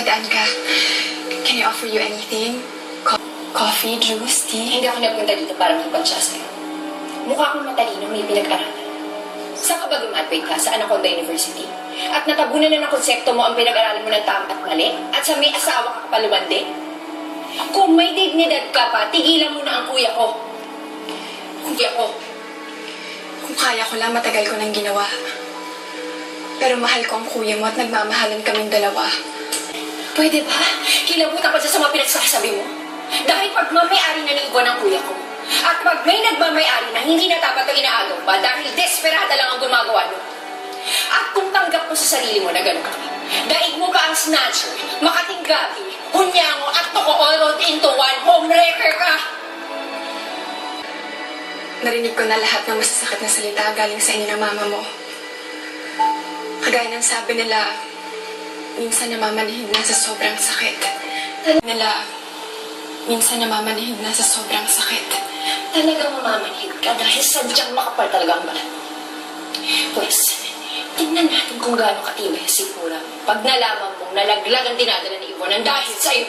nagdaan ka. Can I offer you anything? Coffee, juice, tea? Hindi ako nagpunta dito para magpansya sa'yo. Mukha akong matalino, may pinag-aralan. Saan ka ba gumaduate ka? Sa Anaconda University? At natabunan na ng konsepto mo ang pinag-aralan mo ng tama at mali? At sa may asawa ka kapalumandi? Kung may dignidad ka pa, tigilan mo na ang kuya ko. Kuya ko. Kung kaya ko lang, matagal ko nang ginawa. Pero mahal ko ang kuya mo at nagmamahalan kaming dalawa. Pwede ba? Kilabutan ko sa mga pinagsasabi mo. Dahil pag mamayari na ni Ivan ang kuya ko, at pag may nagmamayari na hindi na dapat ito inaagaw pa dahil desperada lang ang gumagawa mo. At kung tanggap mo sa sarili mo na gano'n ka, daig mo pa ang snatcher, makatinggabi, hunyango at toko all rolled into one, homewrecker ka! Narinig ko na lahat ng masasakit na salita galing sa inyo ng mama mo. Kagaya ng sabi nila, minsan namamanhid na sa sobrang sakit. Minsan namamanhid na sa sobrang sakit. Talagang mamamanhid ka dahil sadyang makapal talaga ang balat mo. Pwes, tingnan natin kung gaano katibay si Pura pag nalaman mong nalaglag ang dinadala ni Ivon dahil sa'yo.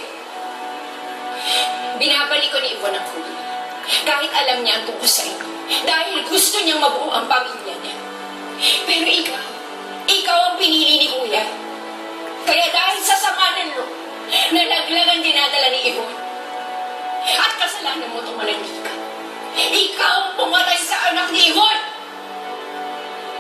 Binabalik ko ni Ivon ang kuya. Kahit alam niya ang tungkol sa inyo. Dahil gusto niyang mabuo ang pamilya niya. Pero ikaw ang pinili ni kuya. Kaya dahil sa sama ng loob, nalaglag ang dinadala ni Ivon. At kasalanan mo itong manantika. Ikaw ang pumatay sa anak ni Ivon!